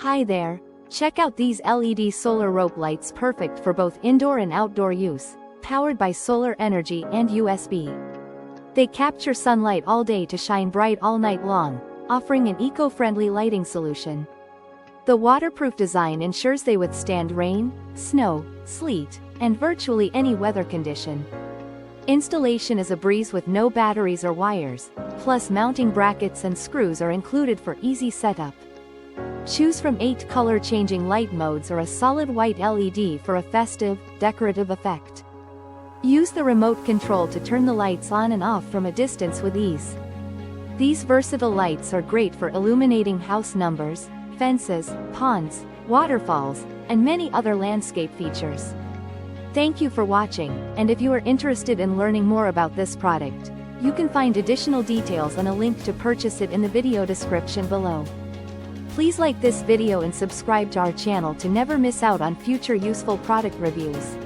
Hi there. Check out these LED solar rope lights, perfect for both indoor and outdoor use, powered by solar energy and USB. They capture sunlight all day to shine bright all night long, offering an eco-friendly lighting solution. The waterproof design ensures they withstand rain, snow, sleet, and virtually any weather condition. Installation is a breeze with no batteries or wires, plus mounting brackets and screws are included for easy setup. Choose from 8 color-changing light modes or a solid white LED for a festive, decorative effect. Use the remote control to turn the lights on and off from a distance with ease. These versatile lights are great for illuminating house numbers, fences, ponds, waterfalls, and many other landscape features. Thank you for watching, and if you are interested in learning more about this product, you can find additional details and a link to purchase it in the video description below. Please like this video and subscribe to our channel to never miss out on future useful product reviews.